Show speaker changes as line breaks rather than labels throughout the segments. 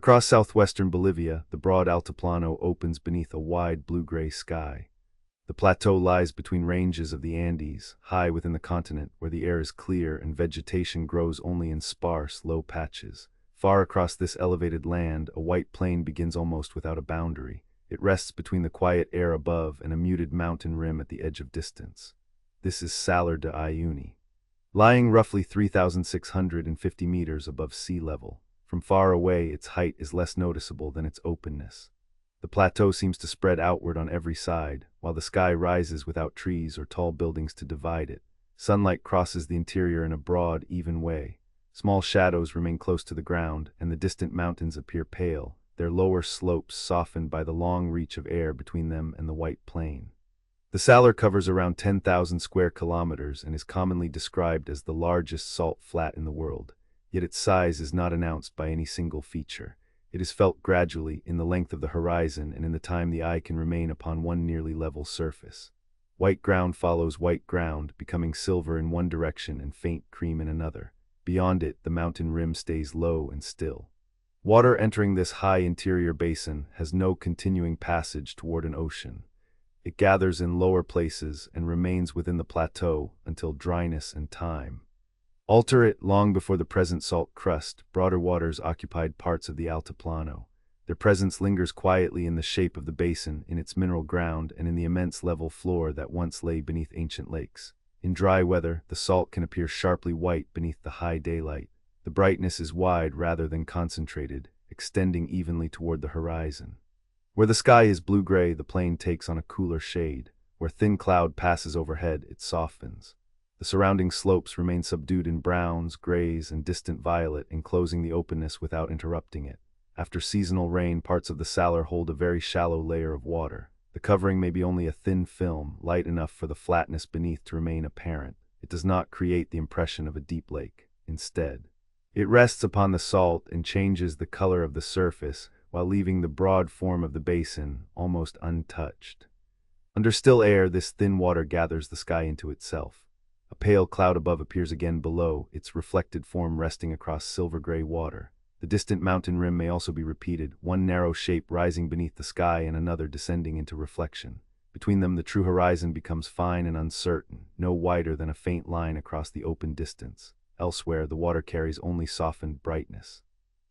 Across southwestern Bolivia, the broad Altiplano opens beneath a wide blue-gray sky. The plateau lies between ranges of the Andes, high within the continent, where the air is clear and vegetation grows only in sparse, low patches. Far across this elevated land, a white plain begins almost without a boundary. It rests between the quiet air above and a muted mountain rim at the edge of distance. This is Salar de Uyuni, lying roughly 3,650 meters above sea level. From far away, its height is less noticeable than its openness. The plateau seems to spread outward on every side, while the sky rises without trees or tall buildings to divide it. Sunlight crosses the interior in a broad, even way. Small shadows remain close to the ground, and the distant mountains appear pale, their lower slopes softened by the long reach of air between them and the white plain. The Salar covers around 10,000 square kilometers and is commonly described as the largest salt flat in the world, yet its size is not announced by any single feature. It is felt gradually, in the length of the horizon and in the time the eye can remain upon one nearly level surface. White ground follows white ground, becoming silver in one direction and faint cream in another. Beyond it, the mountain rim stays low and still. Water entering this high interior basin has no continuing passage toward an ocean. It gathers in lower places and remains within the plateau until dryness and time alter it. Long before the present salt crust, broader waters occupied parts of the Altiplano. Their presence lingers quietly in the shape of the basin, in its mineral ground, and in the immense level floor that once lay beneath ancient lakes. In dry weather, the salt can appear sharply white beneath the high daylight. The brightness is wide rather than concentrated, extending evenly toward the horizon. Where the sky is blue-gray, the plain takes on a cooler shade. Where thin cloud passes overhead, it softens. The surrounding slopes remain subdued in browns, grays, and distant violet, enclosing the openness without interrupting it. After seasonal rain, parts of the Salar hold a very shallow layer of water. The covering may be only a thin film, light enough for the flatness beneath to remain apparent. It does not create the impression of a deep lake. Instead, it rests upon the salt and changes the color of the surface, while leaving the broad form of the basin almost untouched. Under still air, this thin water gathers the sky into itself. A pale cloud above appears again below, its reflected form resting across silver-gray water. The distant mountain rim may also be repeated, one narrow shape rising beneath the sky and another descending into reflection. Between them, the true horizon becomes fine and uncertain, no wider than a faint line across the open distance. Elsewhere, the water carries only softened brightness.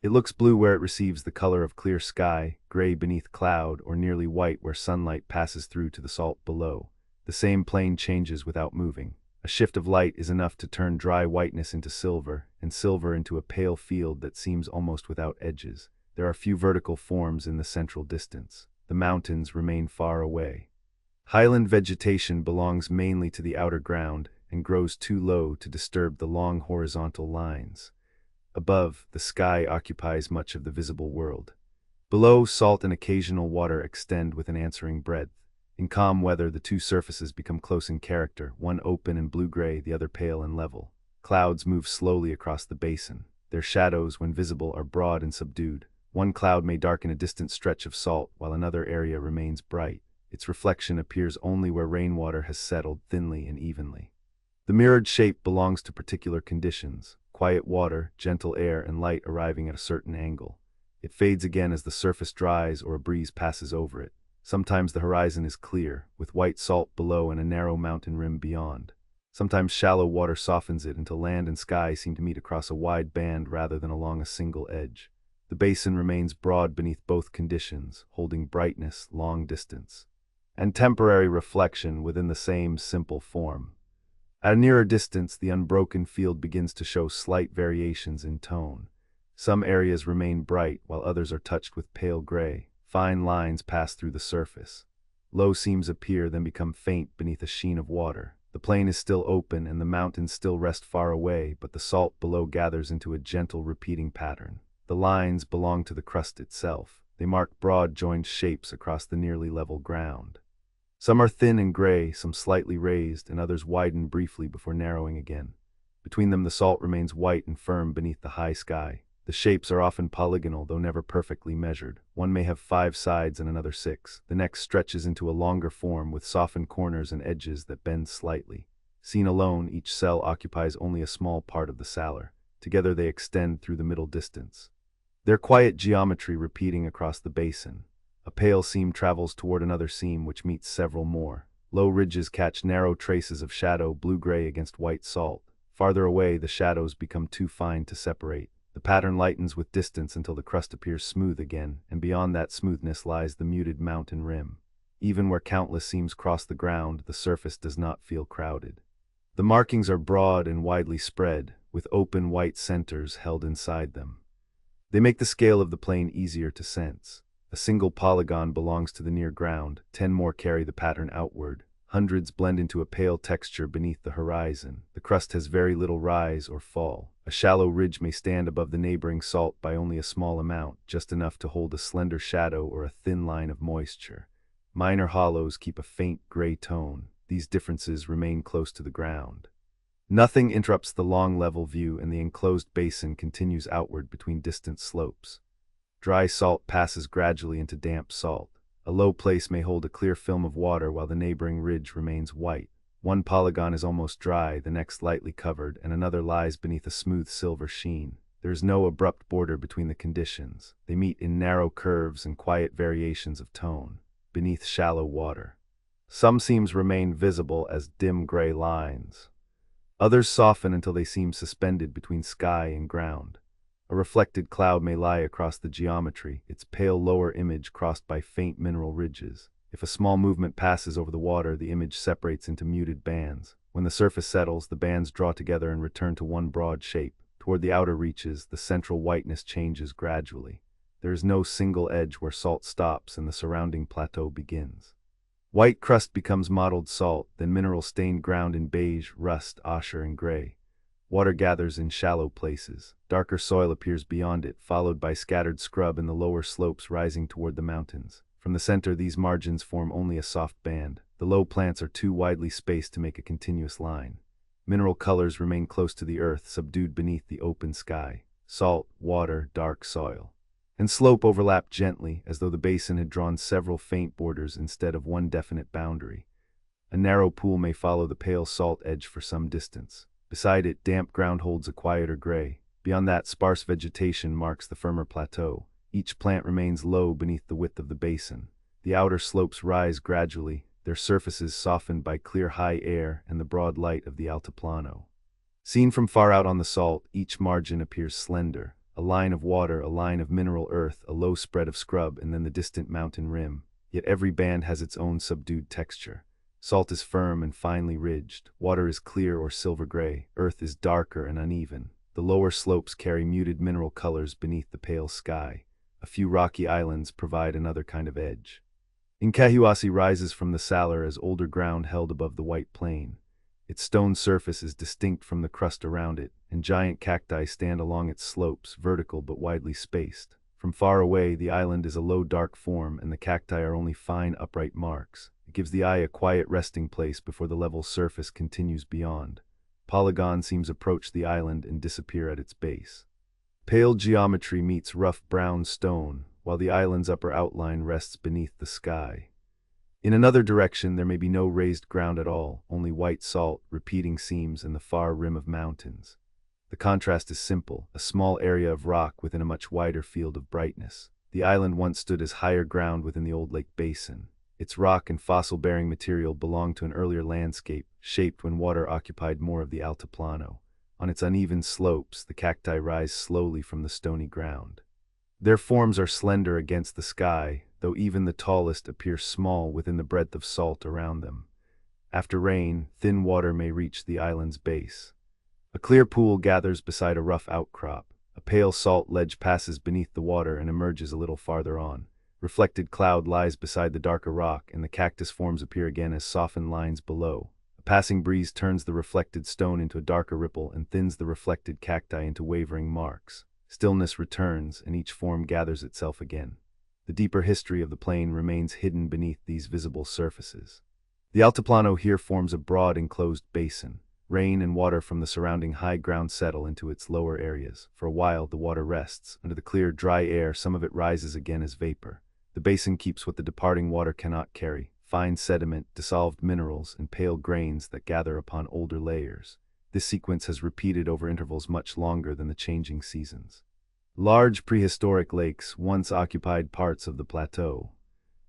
It looks blue where it receives the color of clear sky, gray beneath cloud, or nearly white where sunlight passes through to the salt below. The same plane changes without moving. A shift of light is enough to turn dry whiteness into silver, and silver into a pale field that seems almost without edges. There are few vertical forms in the central distance. The mountains remain far away. Highland vegetation belongs mainly to the outer ground and grows too low to disturb the long horizontal lines. Above, the sky occupies much of the visible world. Below, salt and occasional water extend with an answering breadth. In calm weather, the two surfaces become close in character, one open and blue-gray, the other pale and level. Clouds move slowly across the basin. Their shadows, when visible, are broad and subdued. One cloud may darken a distant stretch of salt, while another area remains bright. Its reflection appears only where rainwater has settled thinly and evenly. The mirrored shape belongs to particular conditions: quiet water, gentle air, and light arriving at a certain angle. It fades again as the surface dries or a breeze passes over it. Sometimes the horizon is clear, with white salt below and a narrow mountain rim beyond. Sometimes shallow water softens it until land and sky seem to meet across a wide band rather than along a single edge. The basin remains broad beneath both conditions, holding brightness, long distance, and temporary reflection within the same simple form. At a nearer distance, the unbroken field begins to show slight variations in tone. Some areas remain bright, while others are touched with pale gray. Fine lines pass through the surface. Low seams appear, then become faint beneath a sheen of water. The plain is still open and the mountains still rest far away, but the salt below gathers into a gentle repeating pattern. The lines belong to the crust itself. They mark broad joined shapes across the nearly level ground. Some are thin and gray, some slightly raised, and others widen briefly before narrowing again. Between them, the salt remains white and firm beneath the high sky. The shapes are often polygonal, though never perfectly measured. One may have 5 sides and another 6. The next stretches into a longer form with softened corners and edges that bend slightly. Seen alone, each cell occupies only a small part of the salar. Together they extend through the middle distance. Their quiet geometry repeating across the basin. A pale seam travels toward another seam which meets several more. Low ridges catch narrow traces of shadow blue-gray against white salt. Farther away, the shadows become too fine to separate. The pattern lightens with distance until the crust appears smooth again, and beyond that smoothness lies the muted mountain rim. Even where countless seams cross the ground, the surface does not feel crowded. The markings are broad and widely spread, with open white centers held inside them. They make the scale of the plain easier to sense. A single polygon belongs to the near ground, 10 more carry the pattern outward. Hundreds blend into a pale texture beneath the horizon. The crust has very little rise or fall. A shallow ridge may stand above the neighboring salt by only a small amount, just enough to hold a slender shadow or a thin line of moisture. Minor hollows keep a faint gray tone. These differences remain close to the ground. Nothing interrupts the long level view, and the enclosed basin continues outward between distant slopes. Dry salt passes gradually into damp salt. A low place may hold a clear film of water while the neighboring ridge remains white. One polygon is almost dry, the next lightly covered, and another lies beneath a smooth silver sheen. There is no abrupt border between the conditions. They meet in narrow curves and quiet variations of tone, beneath shallow water. Some seams remain visible as dim gray lines. Others soften until they seem suspended between sky and ground. A reflected cloud may lie across the geometry, its pale lower image crossed by faint mineral ridges. If a small movement passes over the water, the image separates into muted bands. When the surface settles, the bands draw together and return to one broad shape. Toward the outer reaches, the central whiteness changes gradually. There is no single edge where salt stops and the surrounding plateau begins. White crust becomes mottled salt, then mineral-stained ground in beige, rust, ochre, and gray. Water gathers in shallow places. Darker soil appears beyond it, followed by scattered scrub in the lower slopes rising toward the mountains. From the center, these margins form only a soft band. The low plants are too widely spaced to make a continuous line. Mineral colors remain close to the earth, subdued beneath the open sky. Salt, water, dark soil. And slope overlap gently, as though the basin had drawn several faint borders instead of one definite boundary. A narrow pool may follow the pale salt edge for some distance. Beside it, damp ground holds a quieter gray. Beyond that, sparse vegetation marks the firmer plateau. Each plant remains low beneath the width of the basin. The outer slopes rise gradually, their surfaces softened by clear high air and the broad light of the Altiplano. Seen from far out on the salt, each margin appears slender. A line of water, a line of mineral earth, a low spread of scrub, and then the distant mountain rim. Yet every band has its own subdued texture. Salt is firm and finely ridged. Water is clear or silver gray. Earth is darker and uneven. The lower slopes carry muted mineral colors beneath the pale sky. A few rocky islands provide another kind of edge. Incahuasi rises from the Salar as older ground held above the white plain. Its stone surface is distinct from the crust around it, and giant cacti stand along its slopes, vertical but widely spaced. From far away, the island is a low dark form, and the cacti are only fine upright marks. It gives the eye a quiet resting place before the level surface continues beyond. Polygon seams approach the island and disappear at its base. Pale geometry meets rough brown stone, while the island's upper outline rests beneath the sky. In another direction, there may be no raised ground at all, only white salt, repeating seams, and the far rim of mountains. The contrast is simple, a small area of rock within a much wider field of brightness. The island once stood as higher ground within the old lake basin. Its rock and fossil-bearing material belonged to an earlier landscape, shaped when water occupied more of the Altiplano. On its uneven slopes, the cacti rise slowly from the stony ground. Their forms are slender against the sky, though even the tallest appear small within the breadth of salt around them. After rain, thin water may reach the island's base. A clear pool gathers beside a rough outcrop. A pale salt ledge passes beneath the water and emerges a little farther on. Reflected cloud lies beside the darker rock, and the cactus forms appear again as softened lines below. A passing breeze turns the reflected stone into a darker ripple and thins the reflected cacti into wavering marks. Stillness returns, and each form gathers itself again. The deeper history of the plain remains hidden beneath these visible surfaces. The Altiplano here forms a broad enclosed basin. Rain and water from the surrounding high ground settle into its lower areas. For a while, the water rests. Under the clear, dry air, some of it rises again as vapor. The basin keeps what the departing water cannot carry: fine sediment, dissolved minerals, and pale grains that gather upon older layers. This sequence has repeated over intervals much longer than the changing seasons. Large prehistoric lakes once occupied parts of the plateau.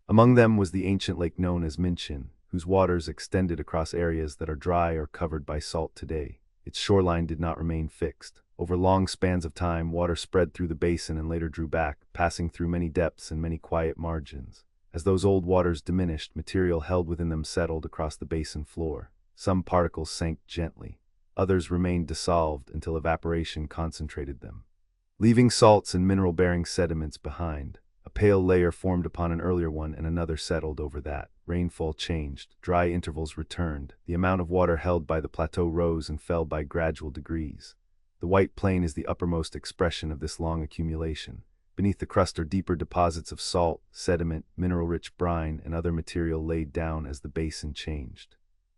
Among them was the ancient lake known as Minchin, whose waters extended across areas that are dry or covered by salt today. Its shoreline did not remain fixed. Over long spans of time, water spread through the basin and later drew back, passing through many depths and many quiet margins. As those old waters diminished, material held within them settled across the basin floor. Some particles sank gently. Others remained dissolved until evaporation concentrated them, leaving salts and mineral-bearing sediments behind. A pale layer formed upon an earlier one and another settled over that. Rainfall changed, dry intervals returned. The amount of water held by the plateau rose and fell by gradual degrees. The white plain is the uppermost expression of this long accumulation. Beneath the crust are deeper deposits of salt, sediment, mineral-rich brine, and other material laid down as the basin changed.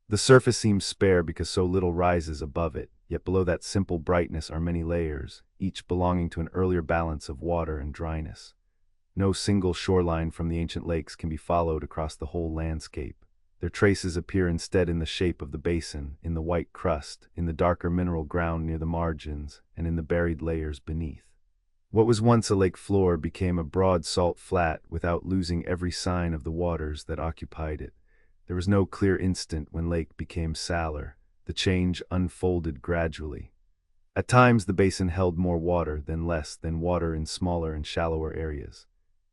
The surface seems spare because so little rises above it, yet below that simple brightness are many layers, each belonging to an earlier balance of water and dryness. No single shoreline from the ancient lakes can be followed across the whole landscape. Their traces appear instead in the shape of the basin, in the white crust, in the darker mineral ground near the margins, and in the buried layers beneath. What was once a lake floor became a broad salt flat without losing every sign of the waters that occupied it. There was no clear instant when lake became salar. The change unfolded gradually. At times the basin held more water, then less, than water in smaller and shallower areas.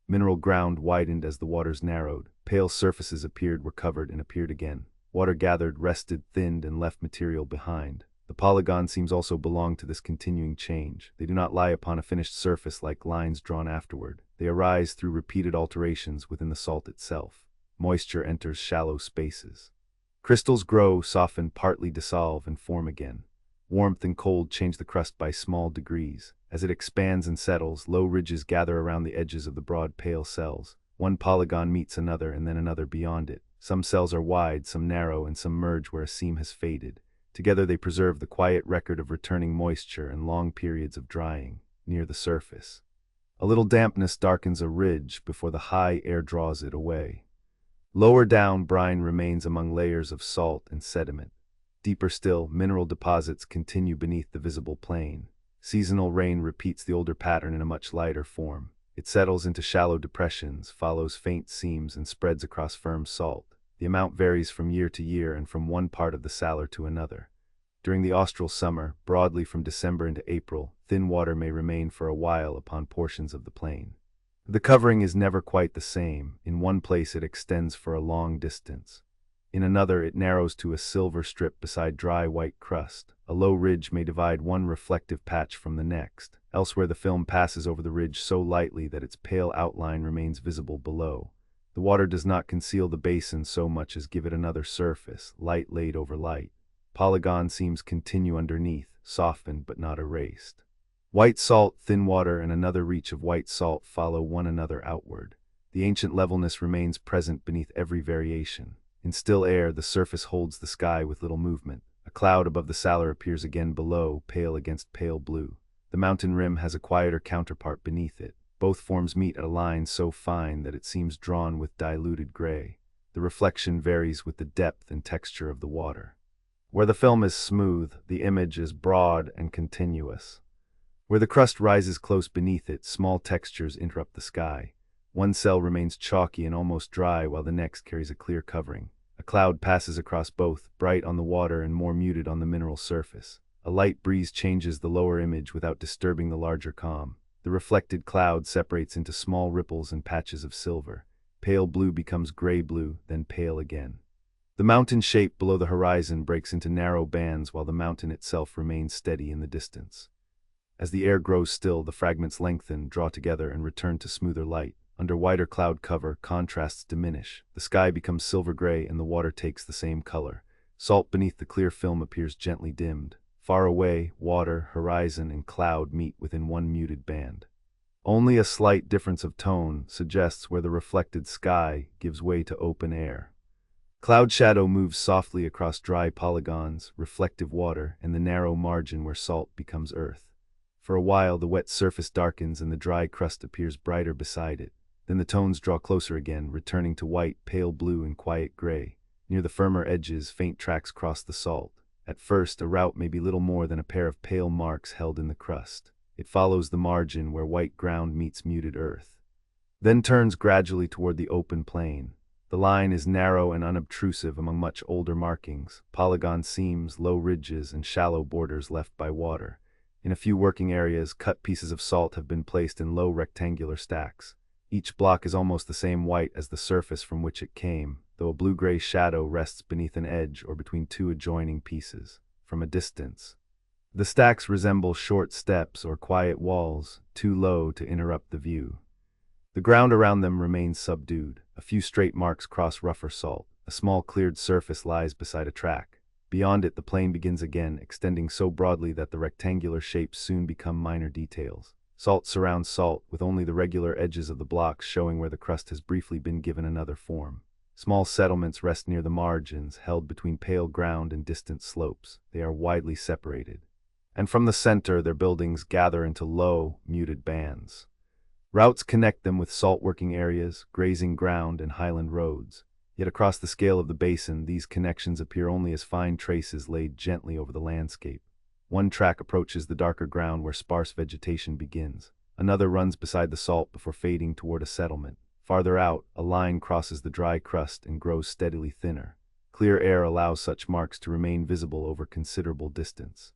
Mineral ground widened as the waters narrowed. Pale surfaces appeared, were covered, and appeared again. Water gathered, rested, thinned, and left material behind. The polygon seams also belong to this continuing change. They do not lie upon a finished surface like lines drawn afterward. They arise through repeated alterations within the salt itself. Moisture enters shallow spaces. Crystals grow, soften, partly dissolve, and form again. Warmth and cold change the crust by small degrees. As it expands and settles, low ridges gather around the edges of the broad pale cells. One polygon meets another and then another beyond it. Some cells are wide, some narrow, and some merge where a seam has faded. Together they preserve the quiet record of returning moisture and long periods of drying near the surface. A little dampness darkens a ridge before the high air draws it away. Lower down, brine remains among layers of salt and sediment. Deeper still, mineral deposits continue beneath the visible plain. Seasonal rain repeats the older pattern in a much lighter form. It settles into shallow depressions, follows faint seams, and spreads across firm salt. The amount varies from year to year and from one part of the salar to another. During the austral summer, broadly from December into April, thin water may remain for a while upon portions of the plain. The covering is never quite the same. In one place it extends for a long distance. In another it narrows to a silver strip beside dry white crust. A low ridge may divide one reflective patch from the next. Elsewhere the film passes over the ridge so lightly that its pale outline remains visible below. The water does not conceal the basin so much as give it another surface, light laid over light. Polygon seams continue underneath, softened but not erased. White salt, thin water, and another reach of white salt follow one another outward. The ancient levelness remains present beneath every variation. In still air, the surface holds the sky with little movement. A cloud above the salar appears again below, pale against pale blue. The mountain rim has a quieter counterpart beneath it. Both forms meet at a line so fine that it seems drawn with diluted gray. The reflection varies with the depth and texture of the water. Where the film is smooth, the image is broad and continuous. Where the crust rises close beneath it, small textures interrupt the sky. One cell remains chalky and almost dry while the next carries a clear covering. A cloud passes across both, bright on the water and more muted on the mineral surface. A light breeze changes the lower image without disturbing the larger calm. The reflected cloud separates into small ripples and patches of silver. Pale blue becomes gray blue, then pale again. The mountain shape below the horizon breaks into narrow bands while the mountain itself remains steady in the distance. As the air grows still, the fragments lengthen, draw together, and return to smoother light. Under wider cloud cover, contrasts diminish. The sky becomes silver gray and the water takes the same color. Salt beneath the clear film appears gently dimmed. Far away, water, horizon, and cloud meet within one muted band. Only a slight difference of tone suggests where the reflected sky gives way to open air. Cloud shadow moves softly across dry polygons, reflective water, and the narrow margin where salt becomes earth. For a while, the wet surface darkens and the dry crust appears brighter beside it. Then the tones draw closer again, returning to white, pale blue, and quiet gray. Near the firmer edges, faint tracks cross the salt. At first, a route may be little more than a pair of pale marks held in the crust. It follows the margin where white ground meets muted earth, then turns gradually toward the open plain. The line is narrow and unobtrusive among much older markings, polygon seams, low ridges, and shallow borders left by water. In a few working areas, cut pieces of salt have been placed in low rectangular stacks. Each block is almost the same white as the surface from which it came, though a blue-gray shadow rests beneath an edge or between two adjoining pieces. From a distance, the stacks resemble short steps or quiet walls, too low to interrupt the view. The ground around them remains subdued. A few straight marks cross rougher salt. A small cleared surface lies beside a track. Beyond it, the plain begins again, extending so broadly that the rectangular shapes soon become minor details. Salt surrounds salt, with only the regular edges of the blocks showing where the crust has briefly been given another form. Small settlements rest near the margins, held between pale ground and distant slopes. They are widely separated, and from the center their buildings gather into low, muted bands. Routes connect them with salt-working areas, grazing ground, and highland roads. Yet across the scale of the basin, these connections appear only as fine traces laid gently over the landscape. One track approaches the darker ground where sparse vegetation begins. Another runs beside the salt before fading toward a settlement. Farther out, a line crosses the dry crust and grows steadily thinner. Clear air allows such marks to remain visible over considerable distance.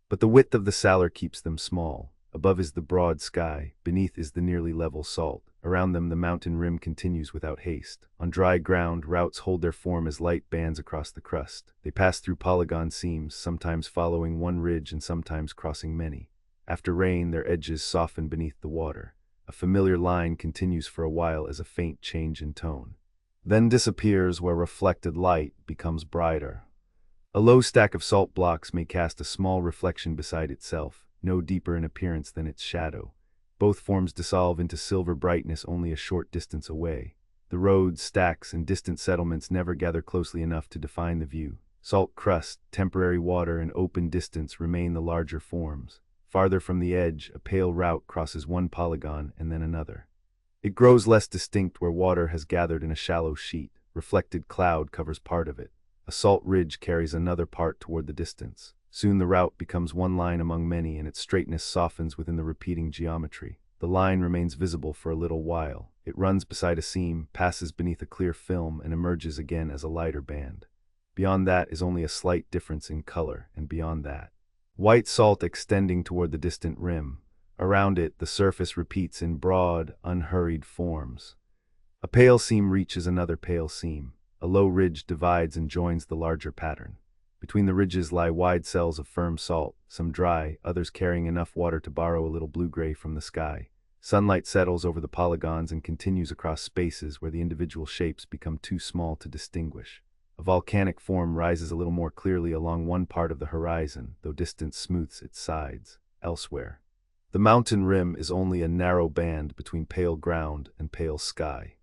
But the width of the salar keeps them small. Above is the broad sky, beneath is the nearly level salt. Around them the mountain rim continues without haste. On dry ground, routes hold their form as light bands across the crust. They pass through polygon seams, sometimes following one ridge and sometimes crossing many. After rain, their edges soften beneath the water. A familiar line continues for a while as a faint change in tone, then disappears where reflected light becomes brighter. A low stack of salt blocks may cast a small reflection beside itself, no deeper in appearance than its shadow. Both forms dissolve into silver brightness only a short distance away. The roads, stacks, and distant settlements never gather closely enough to define the view. Salt crust, temporary water, and open distance remain the larger forms. Farther from the edge, a pale route crosses one polygon and then another. It grows less distinct where water has gathered in a shallow sheet. Reflected cloud covers part of it. A salt ridge carries another part toward the distance. Soon the route becomes one line among many, and its straightness softens within the repeating geometry. The line remains visible for a little while. It runs beside a seam, passes beneath a clear film, and emerges again as a lighter band. Beyond that is only a slight difference in color, and beyond that, white salt extending toward the distant rim. Around it, the surface repeats in broad, unhurried forms. A pale seam reaches another pale seam. A low ridge divides and joins the larger pattern. Between the ridges lie wide cells of firm salt, some dry, others carrying enough water to borrow a little blue-gray from the sky. Sunlight settles over the polygons and continues across spaces where the individual shapes become too small to distinguish. A volcanic form rises a little more clearly along one part of the horizon, though distance smooths its sides. Elsewhere, the mountain rim is only a narrow band between pale ground and pale sky.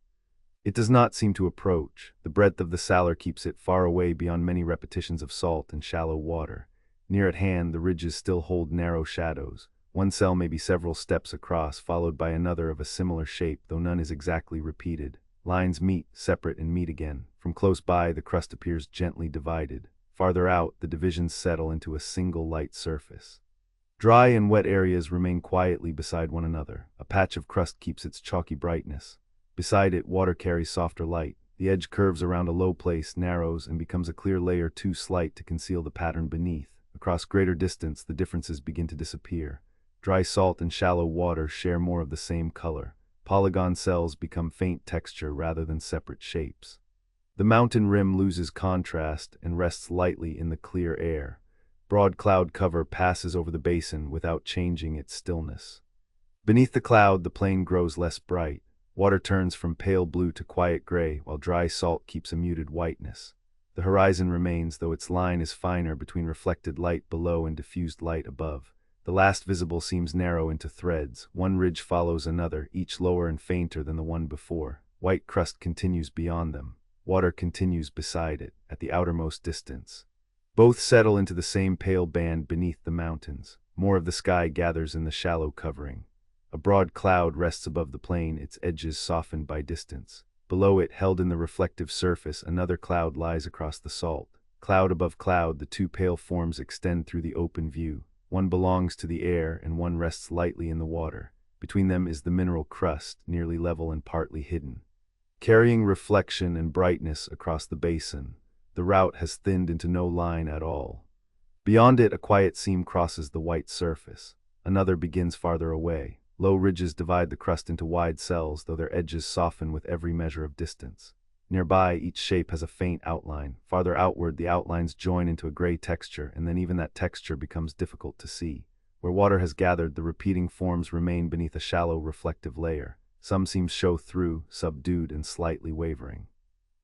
It does not seem to approach. The breadth of the salar keeps it far away beyond many repetitions of salt and shallow water. Near at hand, the ridges still hold narrow shadows. One cell may be several steps across, followed by another of a similar shape, though none is exactly repeated. Lines meet, separate, and meet again. From close by, the crust appears gently divided. Farther out, the divisions settle into a single light surface. Dry and wet areas remain quietly beside one another. A patch of crust keeps its chalky brightness. Beside it, water carries softer light. The edge curves around a low place, narrows, and becomes a clear layer too slight to conceal the pattern beneath. Across greater distance, the differences begin to disappear. Dry salt and shallow water share more of the same color. Polygon cells become faint texture rather than separate shapes. The mountain rim loses contrast and rests lightly in the clear air. Broad cloud cover passes over the basin without changing its stillness. Beneath the cloud, the plain grows less bright. Water turns from pale blue to quiet gray, while dry salt keeps a muted whiteness. The horizon remains, though its line is finer between reflected light below and diffused light above. The last visible seems narrow into threads. One ridge follows another, each lower and fainter than the one before. White crust continues beyond them. Water continues beside it, at the outermost distance. Both settle into the same pale band beneath the mountains. More of the sky gathers in the shallow covering. A broad cloud rests above the plain, its edges softened by distance. Below it, held in the reflective surface, another cloud lies across the salt. Cloud above cloud, the two pale forms extend through the open view. One belongs to the air and one rests lightly in the water. Between them is the mineral crust, nearly level and partly hidden. Carrying reflection and brightness across the basin, the route has thinned into no line at all. Beyond it, a quiet seam crosses the white surface. Another begins farther away. Low ridges divide the crust into wide cells, though their edges soften with every measure of distance. Nearby, each shape has a faint outline. Farther outward, the outlines join into a gray texture, and then even that texture becomes difficult to see. Where water has gathered, the repeating forms remain beneath a shallow reflective layer. Some seem show through, subdued and slightly wavering.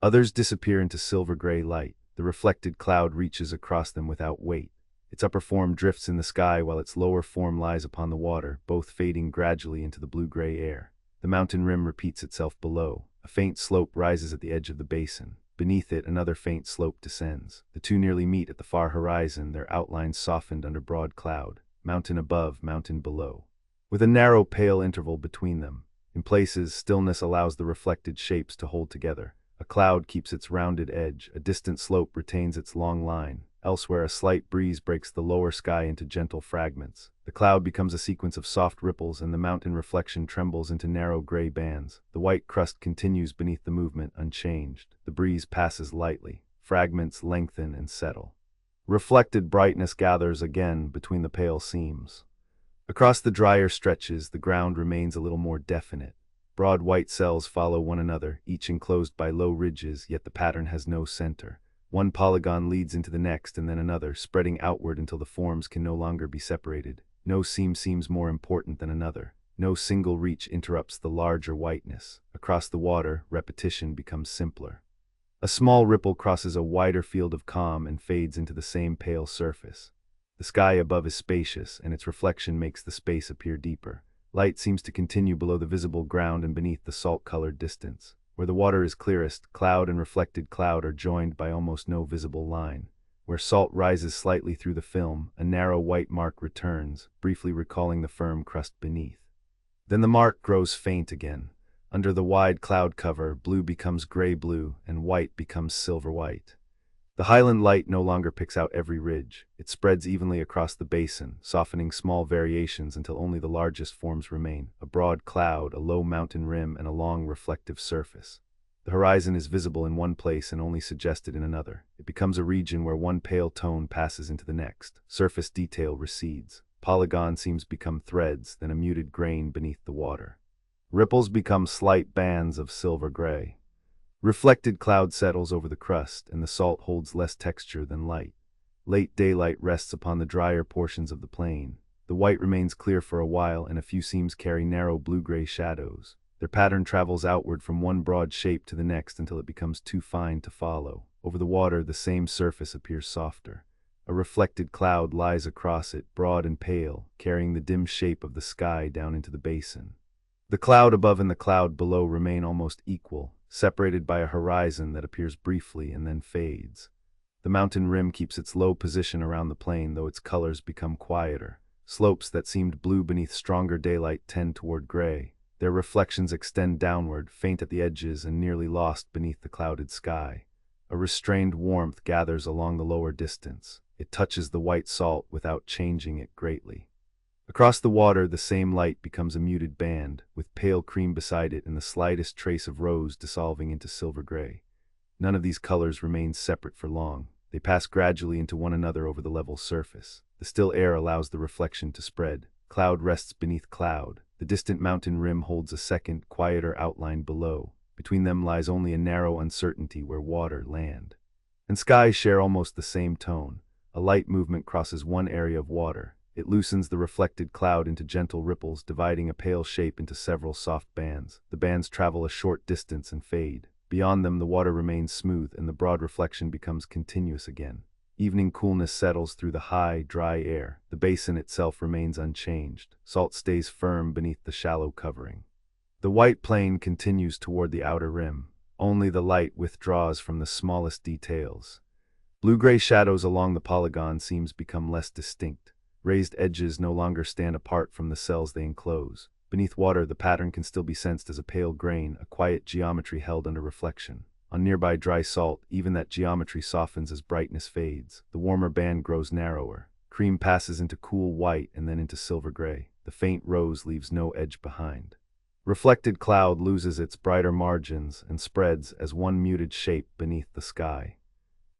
Others disappear into silver-gray light. The reflected cloud reaches across them without weight. Its upper form drifts in the sky while its lower form lies upon the water, both fading gradually into the blue-gray air. The mountain rim repeats itself below. A faint slope rises at the edge of the basin. Beneath it, another faint slope descends. The two nearly meet at the far horizon, their outlines softened under broad cloud. Mountain above, mountain below, with a narrow, pale interval between them. In places, stillness allows the reflected shapes to hold together. A cloud keeps its rounded edge, a distant slope retains its long line. Elsewhere, a slight breeze breaks the lower sky into gentle fragments. The cloud becomes a sequence of soft ripples, and the mountain reflection trembles into narrow gray bands. The white crust continues beneath the movement, unchanged. The breeze passes lightly. Fragments lengthen and settle. Reflected brightness gathers again between the pale seams. Across the drier stretches, the ground remains a little more definite. Broad white cells follow one another, each enclosed by low ridges, yet the pattern has no center. One polygon leads into the next and then another, spreading outward until the forms can no longer be separated. No seam seems more important than another. No single reach interrupts the larger whiteness. Across the water, repetition becomes simpler. A small ripple crosses a wider field of calm and fades into the same pale surface. The sky above is spacious, and its reflection makes the space appear deeper. Light seems to continue below the visible ground and beneath the salt-colored distance. Where the water is clearest, cloud and reflected cloud are joined by almost no visible line. Where salt rises slightly through the film, a narrow white mark returns, briefly recalling the firm crust beneath. Then the mark grows faint again. Under the wide cloud cover, blue becomes gray-blue, and white becomes silver-white. The highland light no longer picks out every ridge. It spreads evenly across the basin, softening small variations until only the largest forms remain: a broad cloud, a low mountain rim, and a long reflective surface. The horizon is visible in one place and only suggested in another. It becomes a region where one pale tone passes into the next. Surface detail recedes. Polygon seams become threads, then a muted grain beneath the water. Ripples become slight bands of silver-gray. Reflected cloud settles over the crust, and the salt holds less texture than light. Late daylight rests upon the drier portions of the plain. The white remains clear for a while, and a few seams carry narrow blue-gray shadows. Their pattern travels outward from one broad shape to the next until it becomes too fine to follow. Over the water, the same surface appears softer. A reflected cloud lies across it, broad and pale, carrying the dim shape of the sky down into the basin. The cloud above and the cloud below remain almost equal, separated by a horizon that appears briefly and then fades. The mountain rim keeps its low position around the plain, though its colors become quieter. Slopes that seemed blue beneath stronger daylight tend toward gray. Their reflections extend downward, faint at the edges and nearly lost beneath the clouded sky. A restrained warmth gathers along the lower distance. It touches the white salt without changing it greatly. Across the water, the same light becomes a muted band, with pale cream beside it and the slightest trace of rose dissolving into silver-gray. None of these colors remains separate for long. They pass gradually into one another over the level surface. The still air allows the reflection to spread. Cloud rests beneath cloud. The distant mountain rim holds a second, quieter outline below. Between them lies only a narrow uncertainty where water, land, and sky share almost the same tone. A light movement crosses one area of water. It loosens the reflected cloud into gentle ripples, dividing a pale shape into several soft bands. The bands travel a short distance and fade. Beyond them, the water remains smooth, and the broad reflection becomes continuous again. Evening coolness settles through the high, dry air. The basin itself remains unchanged. Salt stays firm beneath the shallow covering. The white plain continues toward the outer rim. Only the light withdraws from the smallest details. Blue-gray shadows along the polygon seams become less distinct. Raised edges no longer stand apart from the cells they enclose. Beneath water, the pattern can still be sensed as a pale grain, a quiet geometry held under reflection. On nearby dry salt, even that geometry softens as brightness fades. The warmer band grows narrower. Cream passes into cool white and then into silver gray. The faint rose leaves no edge behind. Reflected cloud loses its brighter margins and spreads as one muted shape beneath the sky.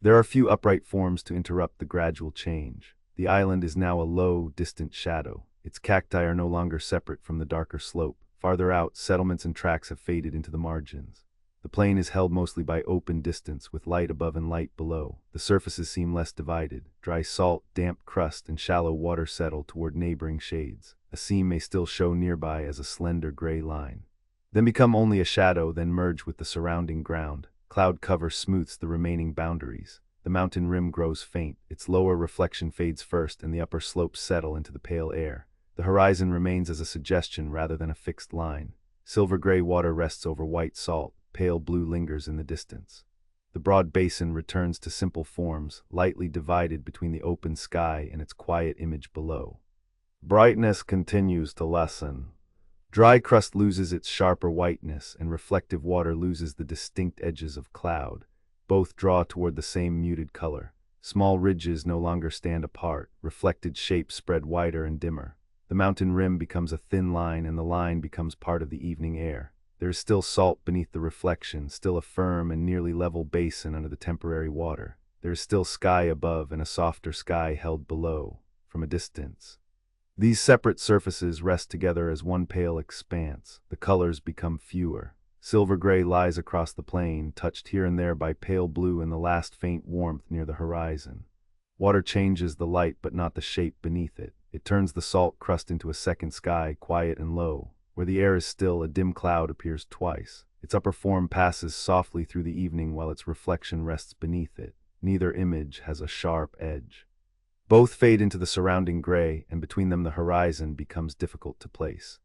There are few upright forms to interrupt the gradual change. The island is now a low, distant shadow. Its cacti are no longer separate from the darker slope. Farther out, settlements and tracks have faded into the margins. The plain is held mostly by open distance, with light above and light below. The surfaces seem less divided. Dry salt, damp crust, and shallow water settle toward neighboring shades. A seam may still show nearby as a slender gray line, then become only a shadow, then merge with the surrounding ground. Cloud cover smooths the remaining boundaries. The mountain rim grows faint. Its lower reflection fades first, and the upper slopes settle into the pale air. The horizon remains as a suggestion rather than a fixed line. Silver gray water rests over white salt. Pale blue lingers in the distance. The broad basin returns to simple forms, lightly divided between the open sky and its quiet image below. Brightness continues to lessen. Dry crust loses its sharper whiteness, and reflective water loses the distinct edges of cloud. Both draw toward the same muted color. Small ridges no longer stand apart. Reflected shapes spread wider and dimmer. The mountain rim becomes a thin line, and the line becomes part of the evening air. There is still salt beneath the reflection, still a firm and nearly level basin under the temporary water. There is still sky above and a softer sky held below, from a distance. These separate surfaces rest together as one pale expanse. The colors become fewer. Silver gray lies across the plain, touched here and there by pale blue and the last faint warmth near the horizon. Water changes the light but not the shape beneath it. It turns the salt crust into a second sky, quiet and low. Where the air is still, a dim cloud appears twice. Its upper form passes softly through the evening while its reflection rests beneath it. Neither image has a sharp edge. Both fade into the surrounding gray, and between them the horizon becomes difficult to place.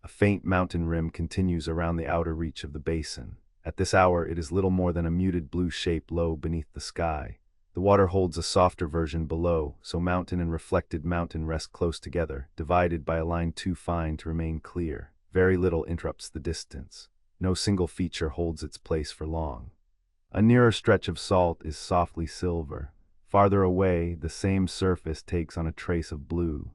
A faint mountain rim continues around the outer reach of the basin. At this hour it is little more than a muted blue shape low beneath the sky. The water holds a softer version below, so mountain and reflected mountain rest close together, divided by a line too fine to remain clear. Very little interrupts the distance. No single feature holds its place for long. A nearer stretch of salt is softly silver. Farther away, the same surface takes on a trace of blue.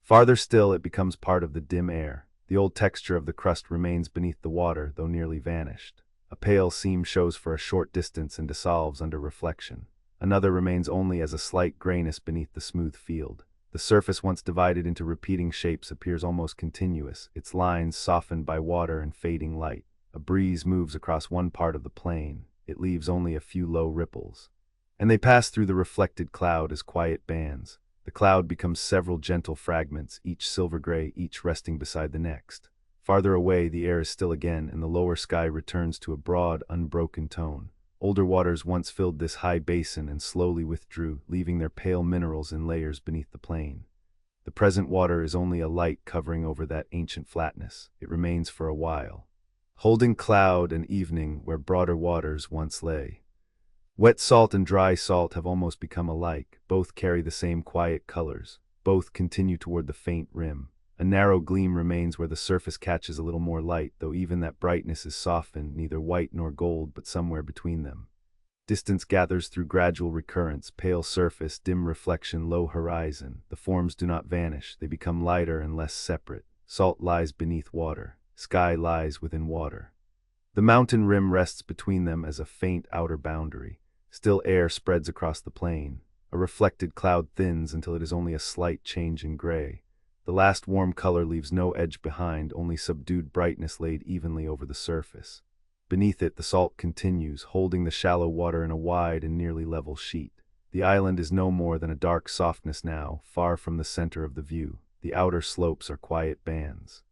Farther still, it becomes part of the dim air. The old texture of the crust remains beneath the water, though nearly vanished. A pale seam shows for a short distance and dissolves under reflection. Another remains only as a slight grayness beneath the smooth field. The surface, once divided into repeating shapes, appears almost continuous, its lines softened by water and fading light. A breeze moves across one part of the plain. It leaves only a few low ripples, and they pass through the reflected cloud as quiet bands. The cloud becomes several gentle fragments, each silver gray, each resting beside the next. Farther away, the air is still again, and the lower sky returns to a broad, unbroken tone. Older waters once filled this high basin and slowly withdrew, leaving their pale minerals in layers beneath the plain. The present water is only a light covering over that ancient flatness. It remains for a while, holding cloud and evening where broader waters once lay. Wet salt and dry salt have almost become alike. Both carry the same quiet colors. Both continue toward the faint rim. A narrow gleam remains where the surface catches a little more light, though even that brightness is softened, neither white nor gold, but somewhere between them. Distance gathers through gradual recurrence, pale surface, dim reflection, low horizon. The forms do not vanish, they become lighter and less separate. Salt lies beneath water. Sky lies within water. The mountain rim rests between them as a faint outer boundary. Still air spreads across the plain. A reflected cloud thins until it is only a slight change in gray. The last warm color leaves no edge behind, only subdued brightness laid evenly over the surface. Beneath it, the salt continues, holding the shallow water in a wide and nearly level sheet. The island is no more than a dark softness now, far from the center of the view. The outer slopes are quiet bands.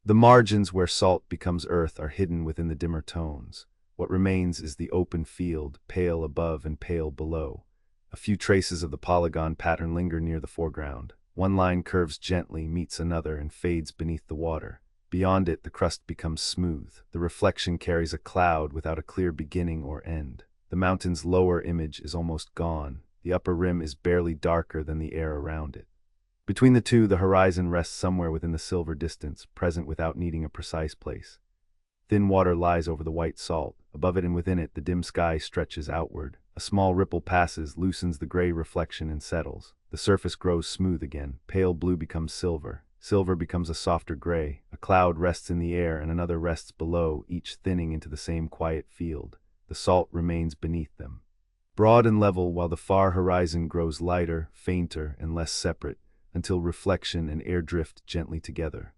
The margins where salt becomes earth are hidden within the dimmer tones. What remains is the open field, pale above and pale below. A few traces of the polygon pattern linger near the foreground. One line curves gently, meets another, and fades beneath the water. Beyond it, the crust becomes smooth. The reflection carries a cloud without a clear beginning or end. The mountain's lower image is almost gone. The upper rim is barely darker than the air around it. Between the two, the horizon rests somewhere within the silver distance, present without needing a precise place. Thin water lies over the white salt. Above it and within it, the dim sky stretches outward. A small ripple passes, loosens the gray reflection, and settles. The surface grows smooth again. Pale blue becomes silver. Silver becomes a softer gray. A cloud rests in the air and another rests below, each thinning into the same quiet field. The salt remains beneath them. Broad and level, while the far horizon grows lighter, fainter, and less separate, until reflection and air drift gently together.